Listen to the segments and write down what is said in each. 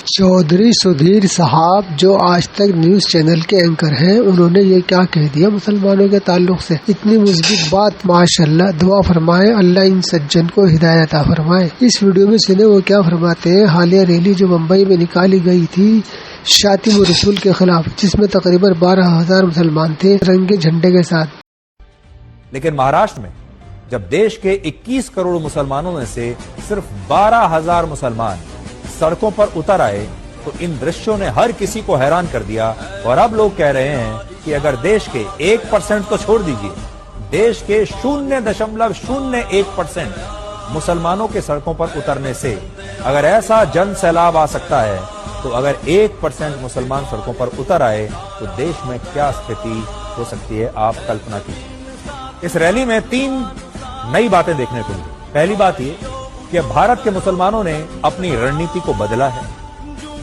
चौधरी सुधीर साहब जो आज तक न्यूज चैनल के एंकर हैं, उन्होंने ये क्या कह दिया मुसलमानों के ताल्लुक से। इतनी मुस्बित बात, माशाल्लाह। दुआ फरमाए अल्लाह इन सज्जन को हिदायत अता फरमाए। इस वीडियो में सुने वो क्या फरमाते हैं। हालिया रैली जो मुंबई में निकाली गई थी शातिम रसूल के खिलाफ, जिसमें तकरीबन 12,000 मुसलमान थे तिरंगे झंडे के साथ। लेकिन महाराष्ट्र में जब देश के 21 करोड़ मुसलमानों में से सिर्फ 12,000 मुसलमान सड़कों पर उतर आए तो इन दृश्यों ने हर किसी को हैरान कर दिया। और अब लोग कह रहे हैं कि अगर देश के 1% तो छोड़ दीजिए, देश के 0.01% मुसलमानों के सड़कों पर उतरने से अगर ऐसा जन सैलाब आ सकता है, तो अगर 1% मुसलमान सड़कों पर उतर आए तो देश में क्या स्थिति हो सकती है, आप कल्पना कीजिए। इस रैली में 3 नई बातें देखने को मिली। पहली बात ये कि भारत के मुसलमानों ने अपनी रणनीति को बदला है,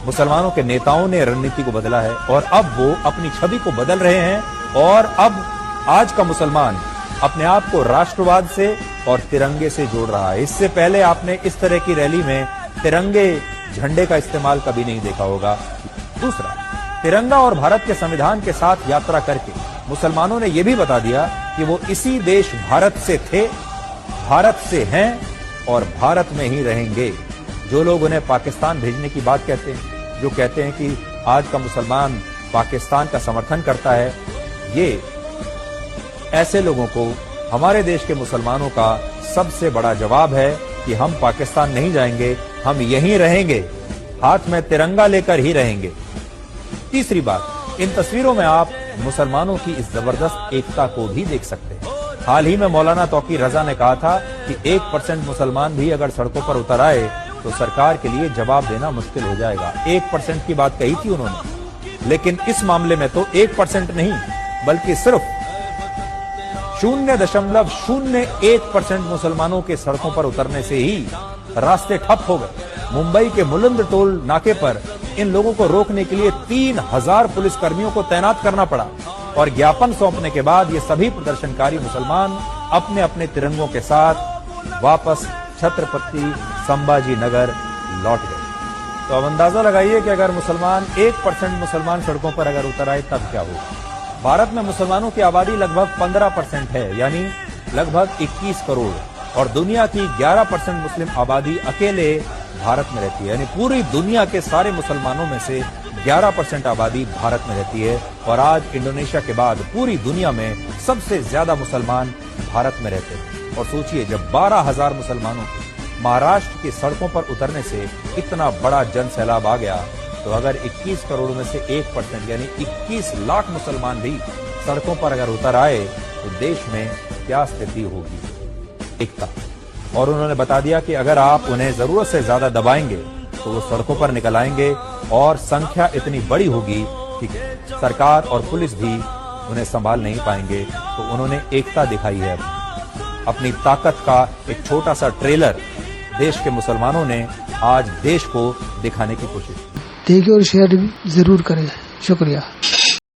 मुसलमानों के नेताओं ने रणनीति को बदला है और अब वो अपनी छवि को बदल रहे हैं। और अब आज का मुसलमान अपने आप को राष्ट्रवाद से और तिरंगे से जोड़ रहा है। इससे पहले आपने इस तरह की रैली में तिरंगे झंडे का इस्तेमाल कभी नहीं देखा होगा। दूसरा, तिरंगा और भारत के संविधान के साथ यात्रा करके मुसलमानों ने यह भी बता दिया कि वो इसी देश भारत से थे, भारत से हैं और भारत में ही रहेंगे। जो लोग उन्हें पाकिस्तान भेजने की बात कहते हैं, जो कहते हैं कि आज का मुसलमान पाकिस्तान का समर्थन करता है, ये ऐसे लोगों को हमारे देश के मुसलमानों का सबसे बड़ा जवाब है कि हम पाकिस्तान नहीं जाएंगे, हम यहीं रहेंगे, हाथ में तिरंगा लेकर ही रहेंगे। तीसरी बात, इन तस्वीरों में आप मुसलमानों की इस जबरदस्त एकता को भी देख सकते हैं। हाल ही में मौलाना तौकीर रजा ने कहा था कि 1% मुसलमान भी अगर सड़कों पर उतर आए तो सरकार के लिए जवाब देना मुश्किल हो जाएगा। 1% की बात कही थी उन्होंने, लेकिन इस मामले में तो 1% नहीं बल्कि सिर्फ 0.01% मुसलमानों के सड़कों पर उतरने से ही रास्ते ठप हो गए। मुंबई के मुलंद टोल नाके पर इन लोगों को रोकने के लिए 3,000 पुलिसकर्मियों को तैनात करना पड़ा और ज्ञापन सौंपने के बाद ये सभी प्रदर्शनकारी मुसलमान अपने अपने तिरंगों के साथ वापस छत्रपति संभाजी नगर लौट गए। तो अब अंदाजा लगाइए कि अगर 1% मुसलमान सड़कों पर अगर उतर आए तब क्या होगा। भारत में मुसलमानों की आबादी लगभग 15% है, यानी लगभग 21 करोड़, और दुनिया की 11% मुस्लिम आबादी अकेले भारत में रहती है। यानी पूरी दुनिया के सारे मुसलमानों में से 11% आबादी भारत में रहती है। और आज इंडोनेशिया के बाद पूरी दुनिया में सबसे ज्यादा मुसलमान भारत में रहते हैं। और सोचिए, जब 12,000 मुसलमानों के महाराष्ट्र की सड़कों पर उतरने से इतना बड़ा जन सैलाब आ गया, तो अगर 21 करोड़ में से 1% यानी 21 लाख मुसलमान भी सड़कों पर अगर उतर आए तो देश में क्या स्थिति होगी। एकता। और उन्होंने बता दिया कि अगर आप उन्हें जरूरत से ज्यादा दबाएंगे तो वो सड़कों पर निकल आएंगे और संख्या इतनी बड़ी होगी कि सरकार और पुलिस भी उन्हें संभाल नहीं पाएंगे। तो उन्होंने एकता दिखाई है। अपनी ताकत का एक छोटा सा ट्रेलर देश के मुसलमानों ने आज देश को दिखाने की कोशिश की। देखिए और शेयर जरूर करें। शुक्रिया।